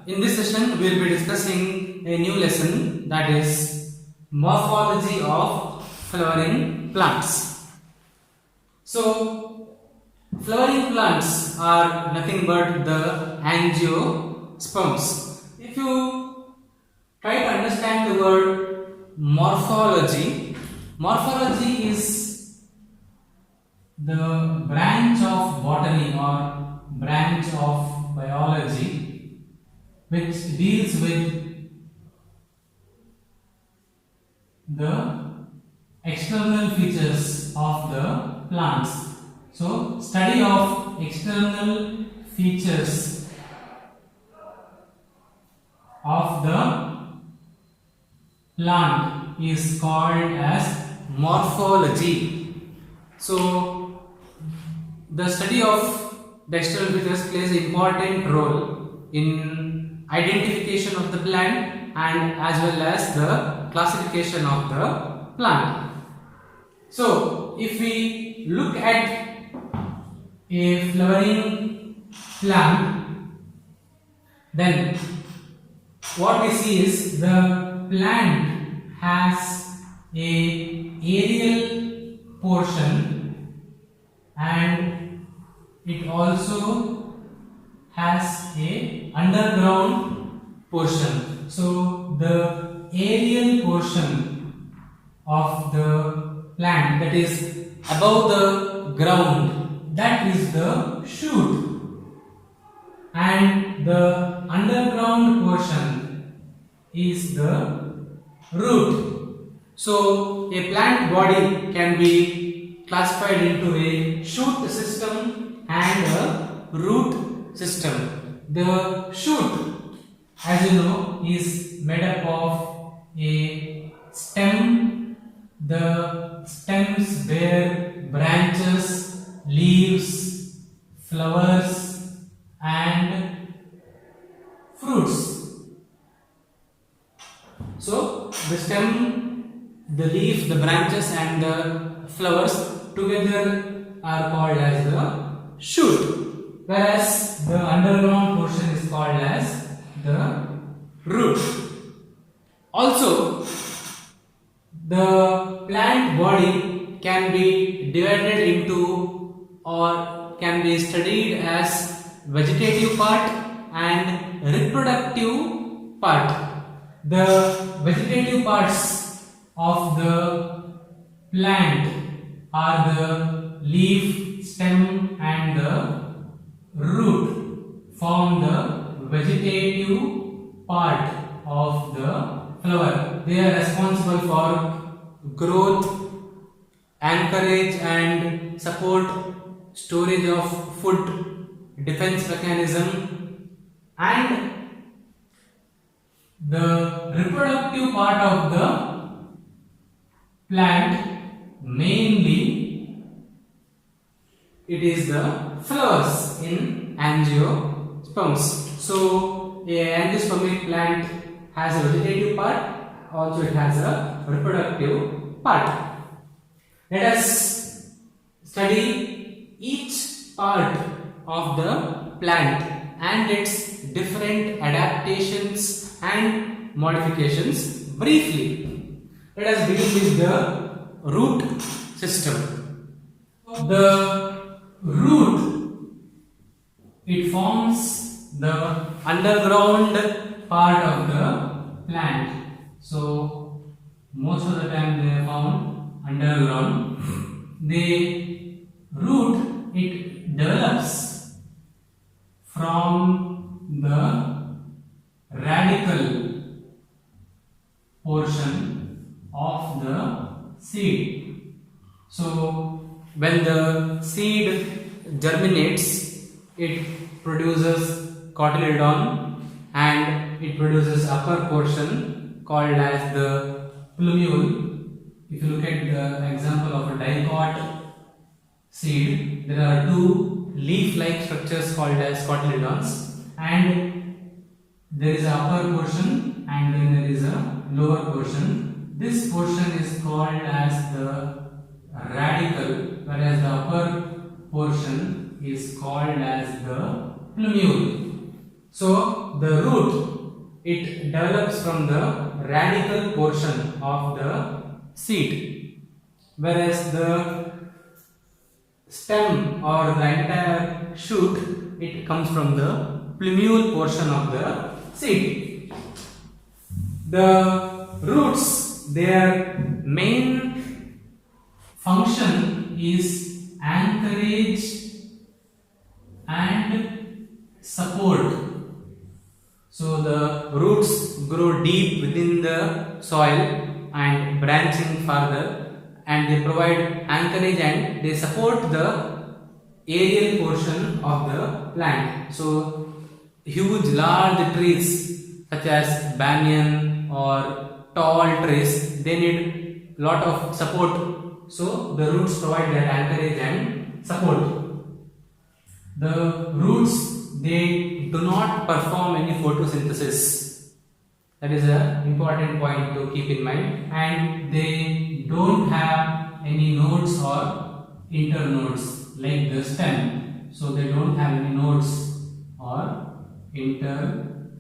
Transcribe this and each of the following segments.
In this session, we will be discussing a new lesson, that is morphology of flowering plants. So, flowering plants are nothing but the angiosperms. If you try to understand the word morphology, morphology is the branch of botany or branch of biology which deals with the external features of the plants. So, study of external features of the plant is called as morphology. So, the study of the external features plays an important role in identification of the plant and as well as the classification of the plant. So, if we look at a flowering plant, then what we see is the plant has a aerial portion and it also has a underground portion. So the aerial portion of the plant, that is above the ground, that is the shoot, and the underground portion is the root. So a plant body can be classified into a shoot system and a root system. The shoot, as you know, is made up of a stem. The stems bear branches, leaves, flowers and fruits. So the stem, the leaf, the branches and the flowers together are called as the shoot, whereas the underground portion is called as the root. Also, the plant body can be divided into or can be studied as vegetative part and reproductive part. The vegetative parts of the plant are the leaf, stem and the root form the vegetative part of the flower. They are responsible for growth, anchorage and support, storage of food, defense mechanism, and the reproductive part of the plant, mainly it is the flowers in angiosperms. So, a angiospermic plant has a vegetative part, also it has a reproductive part. Let us study each part of the plant and its different adaptations and modifications briefly. Let us begin with the root system. The root, it forms the underground part of the plant. So most of the time they are found underground. The root, it develops from the radical portion of the seed. So when the seed germinates, it produces cotyledon and it produces upper portion called as the plumule. If you look at the example of a dicot seed, there are two leaf-like structures called as cotyledons, and there is an upper portion and then there is a lower portion. This portion is called as the radical, whereas the upper portion is called as the plumule. So the root, it develops from the radical portion of the seed, whereas the stem or the entire shoot, it comes from the plumule portion of the seed. The roots, their main function is anchorage and support. So the roots grow deep within the soil and branching further, and they provide anchorage and they support the aerial portion of the plant. So huge large trees such as banyan or tall trees, they need lot of support. So the roots provide that anchorage and support. The roots, they do not perform any photosynthesis. That is an important point to keep in mind, and they don't have any nodes or internodes like the stem. So they don't have any nodes or internodes,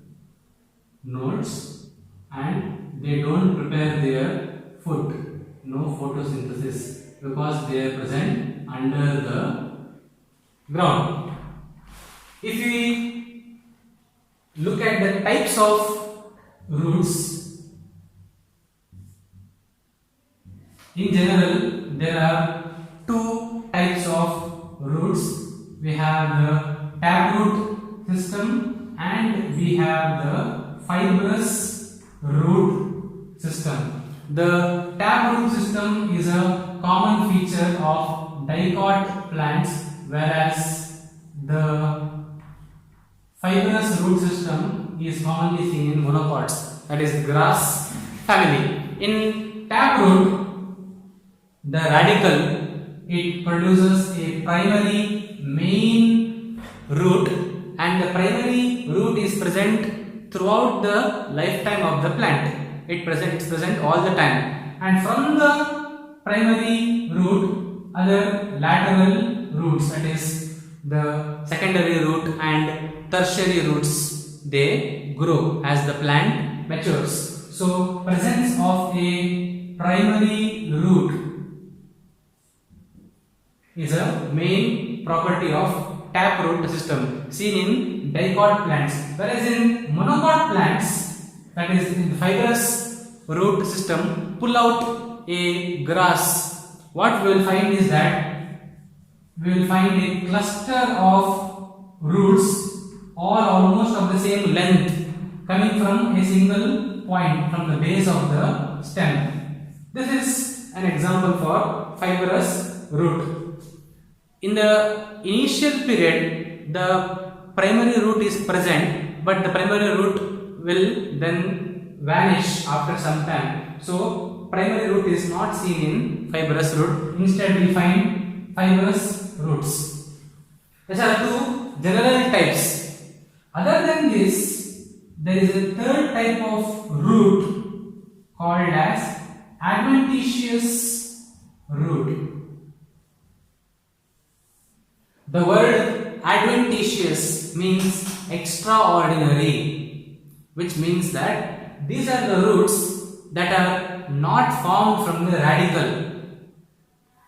and they don't prepare their food. No photosynthesis because they are present under the ground. If we look at the types of roots, in general there are two types of roots. We have the taproot system and we have the fibrous root system. The taproot system is a common feature of dicot plants, whereas the fibrous root system is commonly seen in monocots, that is grass family. In taproot, the radical, it produces a primary main root, and the primary root is present throughout the lifetime of the plant. It's present all the time, and from the primary root, other lateral roots, that is the secondary root and tertiary roots, they grow as the plant matures. So presence of a primary root is a main property of taproot system seen in dicot plants, whereas in monocot plants, that is in the fibrous root system, pull out a grass, what we will find is that we will find a cluster of roots all almost of the same length coming from a single point from the base of the stem. This is an example for fibrous root. In the initial period, the primary root is present, but the primary root will then vanish after some time. So primary root is not seen in fibrous root. Instead, we find fibrous roots. These are two general types. Other than this, there is a third type of root called as adventitious root. The word adventitious means extraordinary, which means that these are the roots that are not formed from the radical.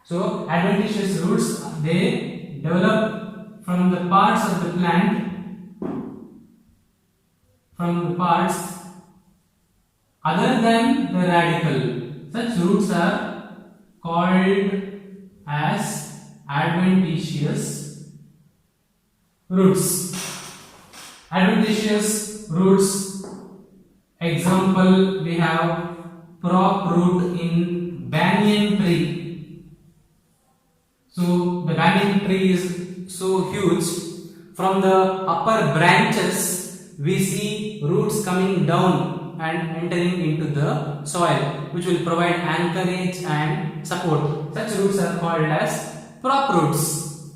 So adventitious roots, they develop from the parts of the plant, from the parts other than the radical. Such roots are called as adventitious roots. Adventitious roots, example, we have prop root in banyan tree. So the banyan tree is so huge, from the upper branches we see roots coming down and entering into the soil, which will provide anchorage and support. Such roots are called as prop roots.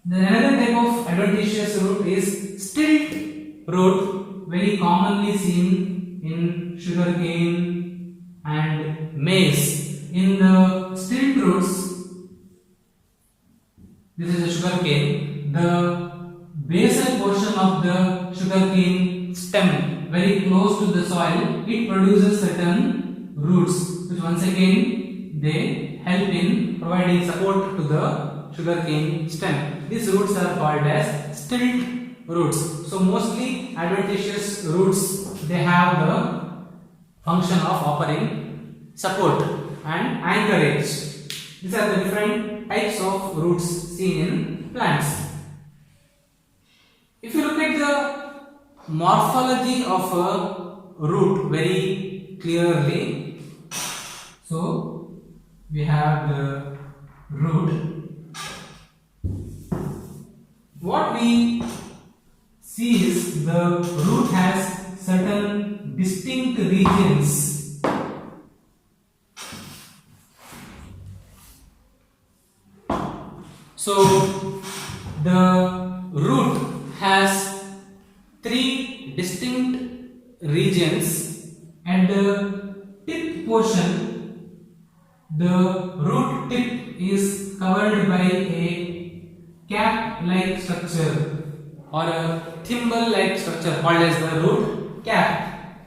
The another type of adventitious root is stilt root, very commonly seen in sugarcane and maize. In the stilt roots, this is a sugarcane, the basal portion of the sugarcane stem very close to the soil, it produces certain roots, which once again they help in providing support to the sugarcane stem. These roots are called as stilt roots. So mostly adventitious roots, they have the function of offering support and anchorage. These are the different types of roots seen in plants. If you look at the morphology of a root very clearly, so we have the root. What we see is the root has certain distinct regions. So the root has three distinct regions. At the tip portion, the root tip is covered by a cap-like structure or a thimble-like structure called as the root cap.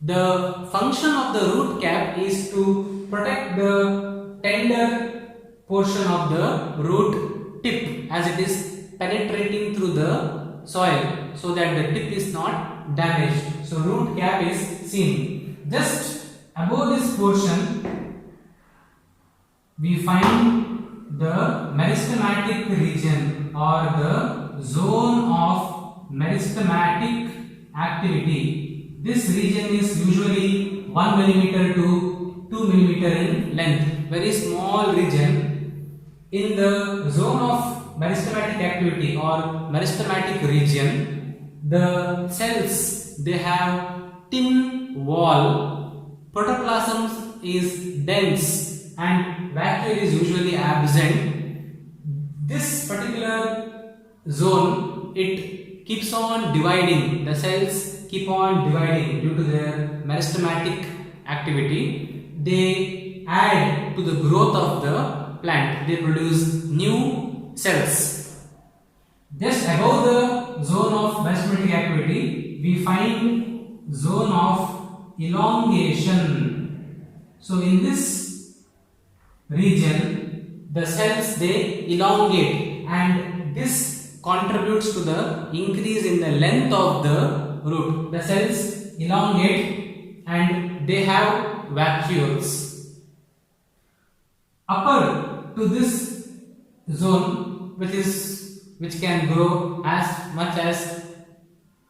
The function of the root cap is to protect the tender portion of the root tip as it is penetrating through the soil, so that the tip is not damaged. So root cap is seen. Just above this portion we find the meristematic region or the zone of meristematic activity. This region is usually 1 mm to 2 mm in length, very small region. In the zone of meristematic activity or meristematic region, the cells, they have thin wall, protoplasm is dense and vacuole is usually absent. This particular zone, it keeps on dividing, the cells keep on dividing due to their meristematic activity. They add to the growth of the plant, they produce new cells. Just above the zone of meristematic activity, we find zone of elongation. So in this region, the cells, they elongate, and this contributes to the increase in the length of the root. The cells elongate and they have vacuoles. Upper to this zone, which can grow as much as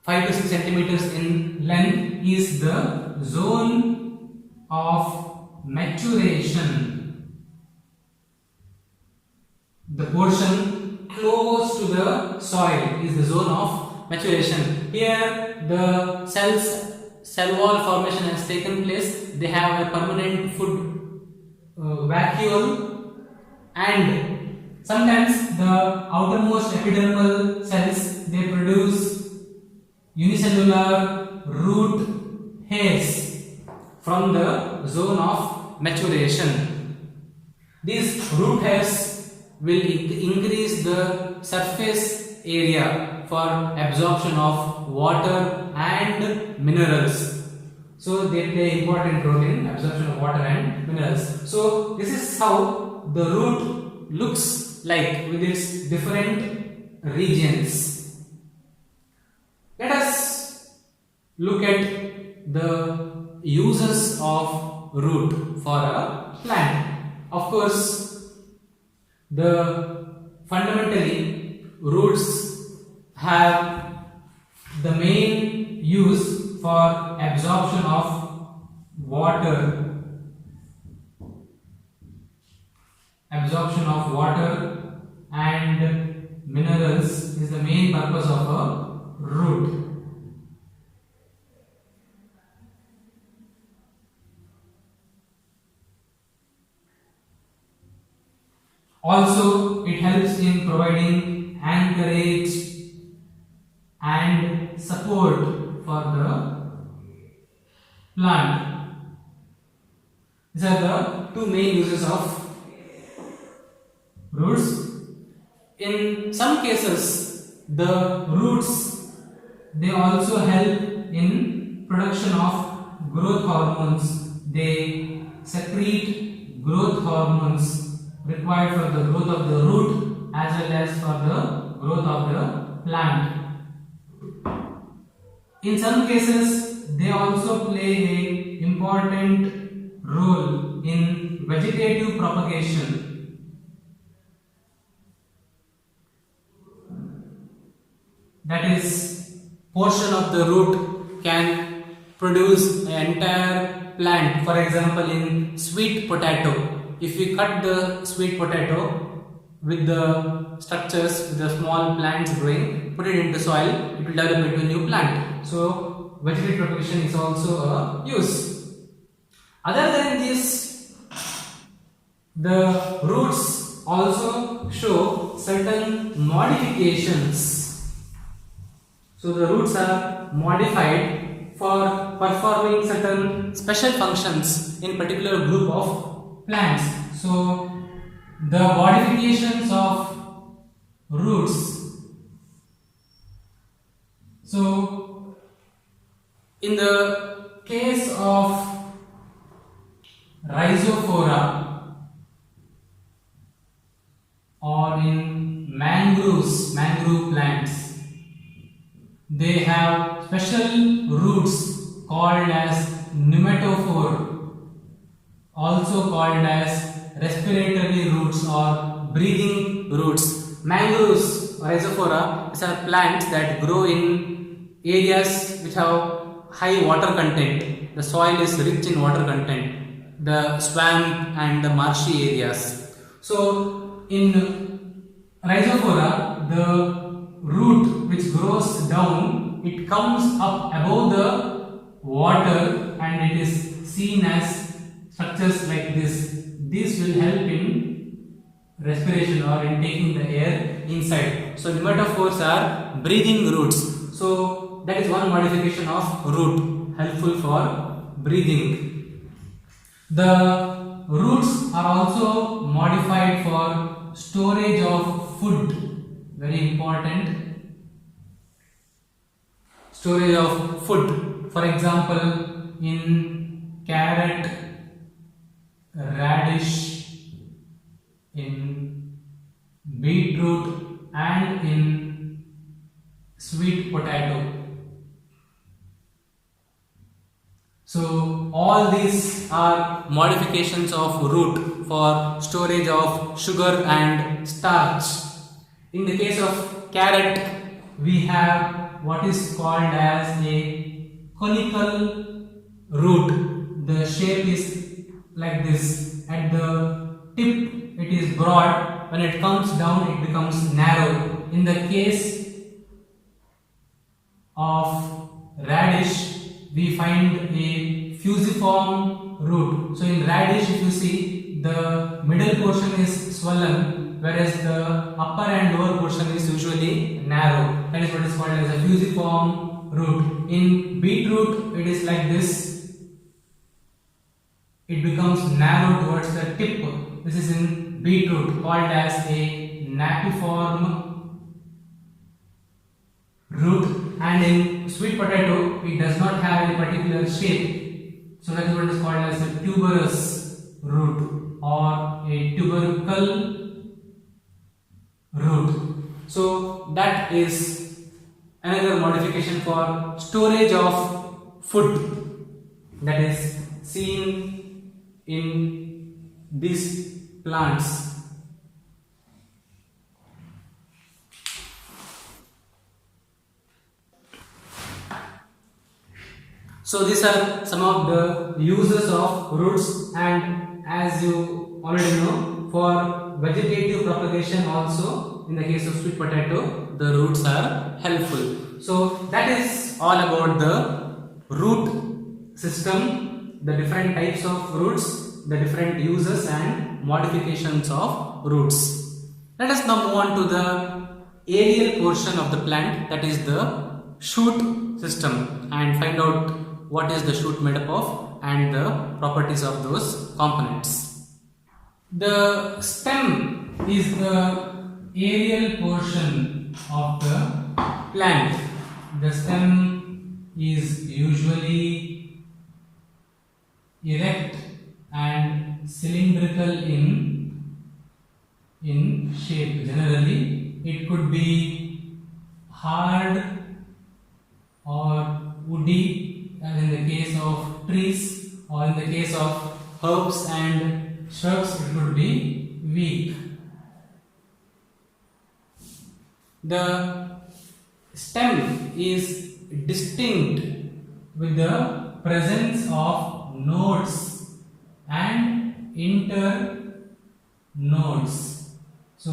5 to 6 centimeters in length, is the zone of maturation. The portion close to the soil is the zone of maturation. Here the cell wall formation has taken place. They have a permanent food vacuole, and sometimes the outermost epidermal cells, they produce unicellular root hairs from the zone of maturation. These root hairs will increase the surface area for absorption of water and minerals. So they play important role in absorption of water and minerals. So this is how the root looks like with its different regions. Let us look at the uses of root for a plant. Of course, fundamentally roots have the main use for absorption of water. Absorption of water and minerals is the main purpose of a root. Also, it helps in providing anchorage and support for the plant. These are the two main uses of roots. In some cases, the roots, they also help in production of growth hormones. They secrete growth hormones required for the growth of the root as well as for the growth of the plant. In some cases, they also play an important role in vegetative propagation. That is, portion of the root can produce an entire plant. For example, in sweet potato, if we cut the sweet potato with the structures, with the small plants growing, put it into soil, it will develop into a new plant. So, vegetative propagation is also a use. Other than this, the roots also show certain modifications. So the roots are modified for performing certain special functions in particular group of plants. So the modifications of roots. So in the case of rhizophora or in mangrove plants, they have special roots called as pneumatophore, also called as respiratory roots or breathing roots. Mangroves, rhizophora, these are plants that grow in areas which have high water content. The soil is rich in water content, the swamp and the marshy areas. So in rhizophora, the root which grows down, it comes up above the water and it is seen as structures like this. This will help in respiration or in taking the air inside. So pneumatophores are breathing roots. So that is one modification of root, helpful for breathing. The roots are also modified for storage of food. Very important. Storage of food. For example, in carrot, radish, in beetroot and in sweet potato. So all these are modifications of root for storage of sugar and starch. In the case of carrot, we have what is called as a conical root. The shape is like this. At the tip, it is broad. When it comes down, it becomes narrow. In the case of radish, we find a fusiform root. So in radish, if you see, the middle portion is swollen, whereas the upper and lower portion is usually narrow. That is what is called as a fusiform root. In beetroot, it is like this. It becomes narrow towards the tip. This is in beetroot, called as a napiform root. And in sweet potato, it does not have any particular shape. So that is what is called as a tuberous root or a tubercle root. So that is another modification for storage of food that is seen in these plants. So these are some of the uses of roots, and as you already know, for vegetative propagation also, in the case of sweet potato, the roots are helpful. So that is all about the root system, the different types of roots, the different uses and modifications of roots. Let us now move on to the aerial portion of the plant, that is the shoot system, and find out what is the shoot made up of and the properties of those components. The stem is the aerial portion of the plant. the stem is usually erect and cylindrical in shape. Generally, it could be hard or woody, as in the case of trees, or in the case of herbs and shrubs, it could be weak. The stem is distinct with the presence of nodes and internodes. So,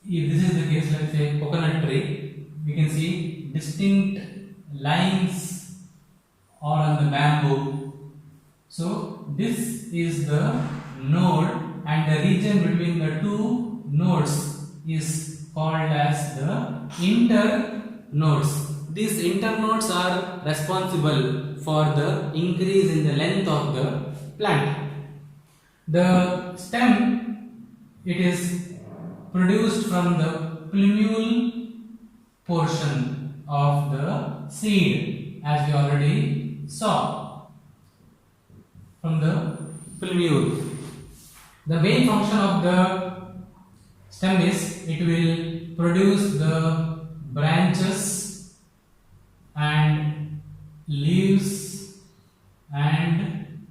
if this is the case, let's say coconut tree, we can see distinct lines all on the bamboo. So, this is the node, and the region between the two nodes is called as the internodes. These internodes are responsible for the increase in the length of the plant. The stem, it is produced from the plumule portion of the seed, as we already saw, from the plumule. The main function of the stem is it will produce the branches and leaves and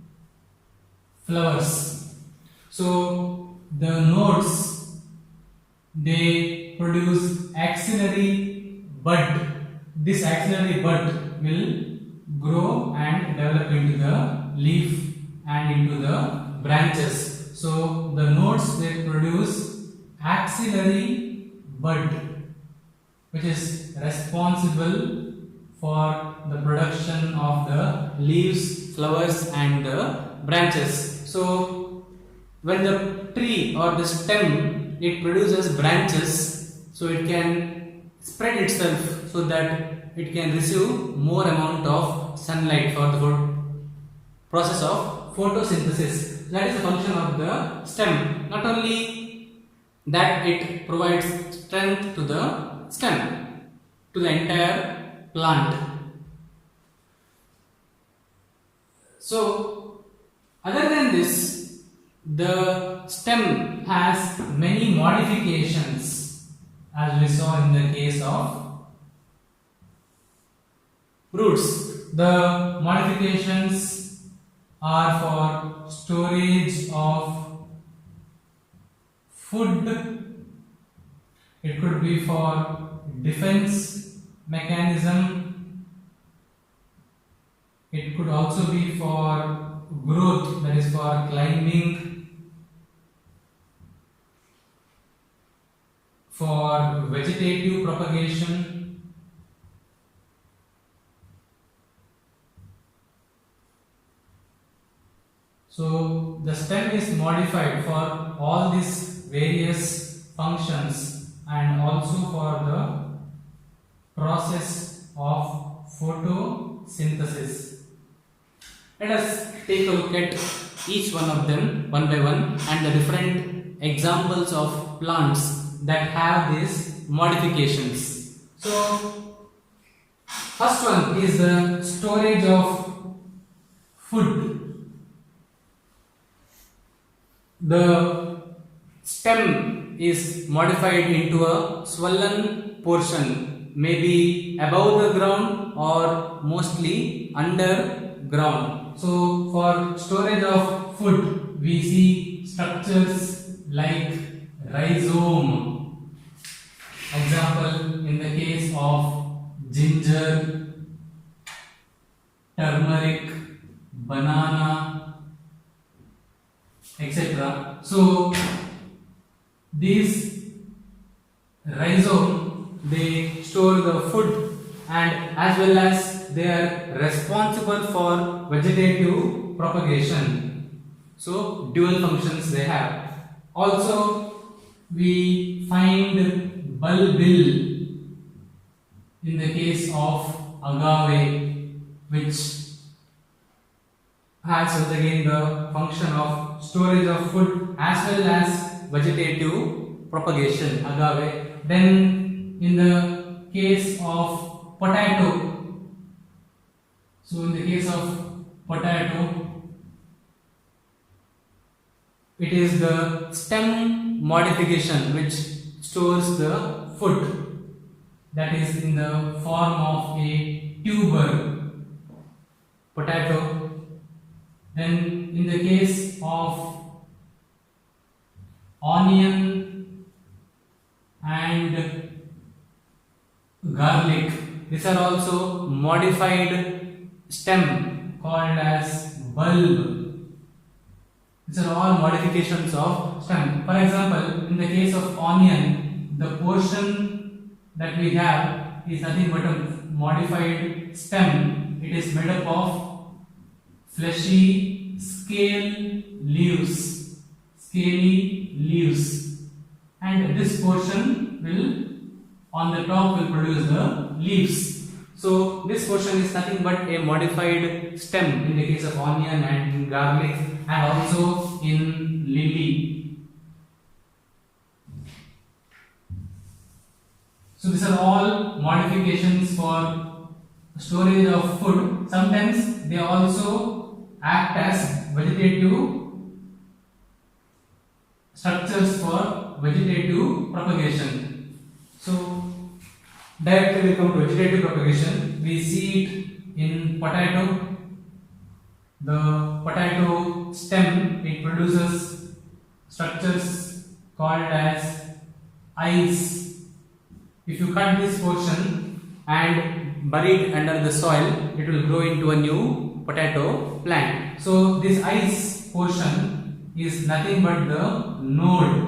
flowers. So the nodes, they produce axillary bud. This axillary bud will grow and develop into the leaf and into the branches. So the nodes, they produce axillary bud, which is responsible for the production of the leaves, flowers and the branches. So when the tree or the stem, it produces branches, so it can spread itself so that it can receive more amount of sunlight for the process of photosynthesis. That is the function of the stem. Not only that, it provides strength to the stem, to the entire plant. So other than this, the stem has many modifications, as we saw in the case of roots. The modifications are for storage of food, it could be for defense mechanism, it could also be for growth, that is for climbing, for vegetative propagation, so the stem is modified for all these various functions and also for the process of photosynthesis. Let us take a look at each one of them one by one and the different examples of plants that have these modifications. So first one is the storage of food. The stem is modified into a swollen portion, maybe above the ground or mostly underground. So for storage of food, we see structures like rhizome. Example, in the case of ginger, turmeric, banana, etc. So these rhizome, they store the food and as well as they are responsible for vegetative propagation. So dual functions they have. Also we find bulbil in the case of agave, which has once again the function of storage of food as well as vegetative propagation, agave. Then in the case of potato, so in the case of potato, it is the stem modification which stores the food, that is in the form of a tuber, potato. Then in the case of onion and garlic, these are also modified stem called as bulb. These are all modifications of stem. For example, in the case of onion, the portion that we have is nothing but a modified stem. It is made up of fleshy scaly leaves, and this portion will on the top will produce the leaves. So this portion is nothing but a modified stem in the case of onion and in garlic, and also in lily. So these are all modifications for storage of food. Sometimes they also act as vegetative structures for vegetative propagation. So directly we come to vegetative propagation. We see it in potato. The potato stem, it produces structures called as eyes. If you cut this portion and bury it under the soil, it will grow into a new potato plant. So this eyes portion is nothing but the node.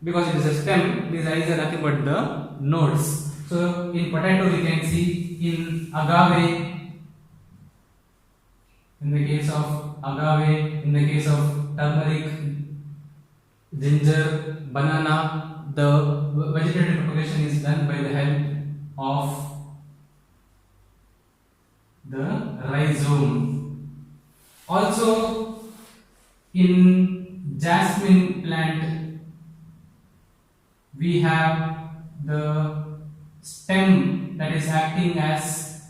Because it is a stem, these eyes are nothing but the nodes. So in potato we can see in agave, in the case of agave, in the case of turmeric, ginger, banana, the vegetative propagation is done by the help of the rhizome. Also in jasmine plant we have the stem that is acting as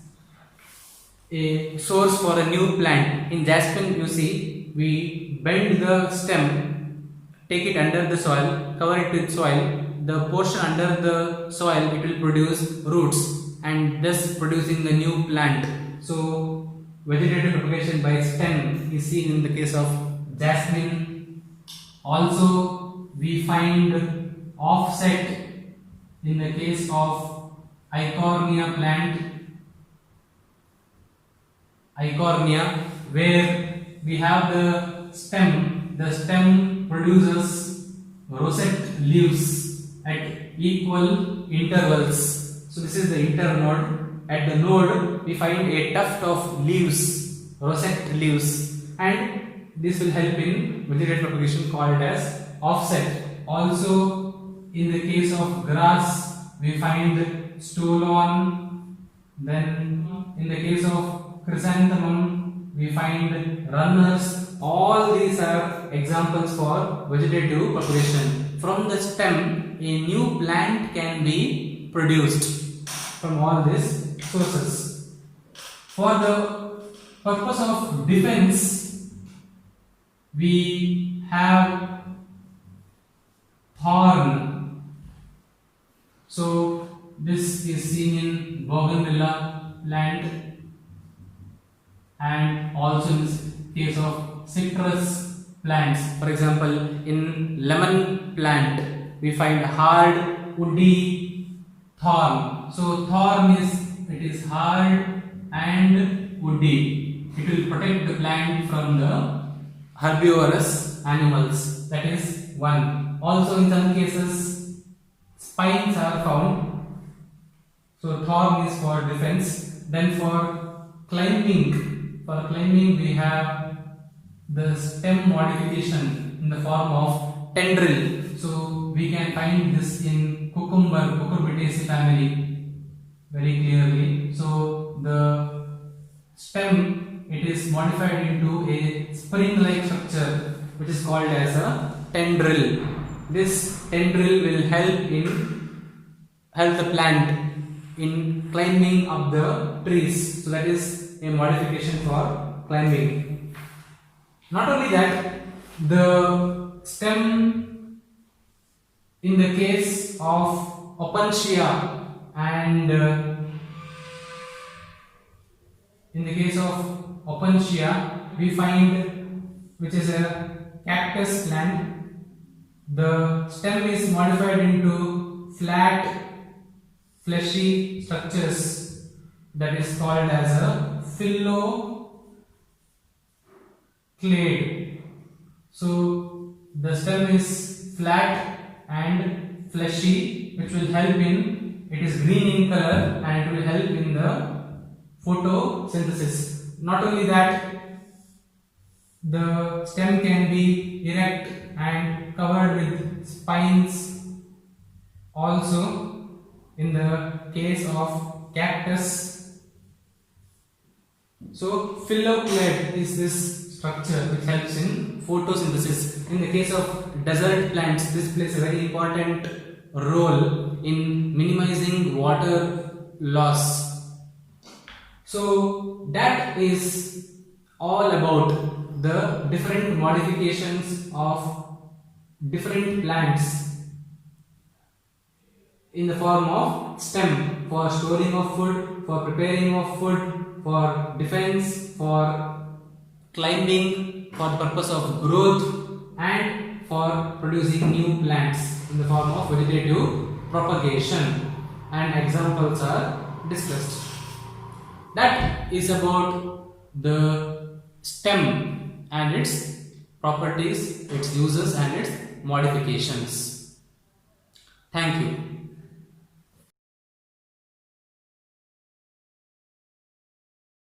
a source for a new plant. In jasmine, you see, we bend the stem, take it under the soil, cover it with soil. The portion under the soil, it will produce roots and thus producing the new plant. So vegetative propagation by stem is seen in the case of jasmine. Also we find offset in the case of Eichhornia plant, where we have the stem produces rosette leaves at equal intervals. So this is the internode. At the node we find a tuft of leaves, rosette leaves, and this will help in vegetative propagation called as offset. Also in the case of grass we find stolon. Then in the case of chrysanthemum we find runners. All these are examples for vegetative propagation. From the stem a new plant can be produced from all these sources. For the purpose of defense we have thorn. So this is seen in bougainvillea plant, and also in this case of citrus plants. For example, in lemon plant we find hard woody thorn. So thorn is hard and woody. It will protect the plant from the herbivorous animals. That is one. Also in some cases spines are found. So thorn is for defense. Then for climbing we have the stem modification in the form of tendril. So we can find this in cucurbitaceae family very clearly. So the stem, it is modified into a spring-like structure which is called as a tendril. This tendril will help in help the plant in climbing up the trees. So that is a modification for climbing. Not only that, the stem in the case of Opuntia and in the case of Opuntia we find, which is a cactus plant, the stem is modified into flat fleshy structures that is called as a phylloclade. So the stem is flat and fleshy, which will help in, it is green in color and it will help in the photosynthesis. Not only that, the stem can be erect and covered with spines also in the case of cactus. So phylloclade is this structure which helps in photosynthesis. In the case of desert plants, this plays a very important role in minimizing water loss. So that is all about the different modifications of different plants in the form of stem, for storing of food, for preparing of food, for defense, for climbing, for the purpose of growth, and for producing new plants in the form of vegetative propagation, and examples are discussed. That is about the stem and its properties, its uses and its modifications. Thank you.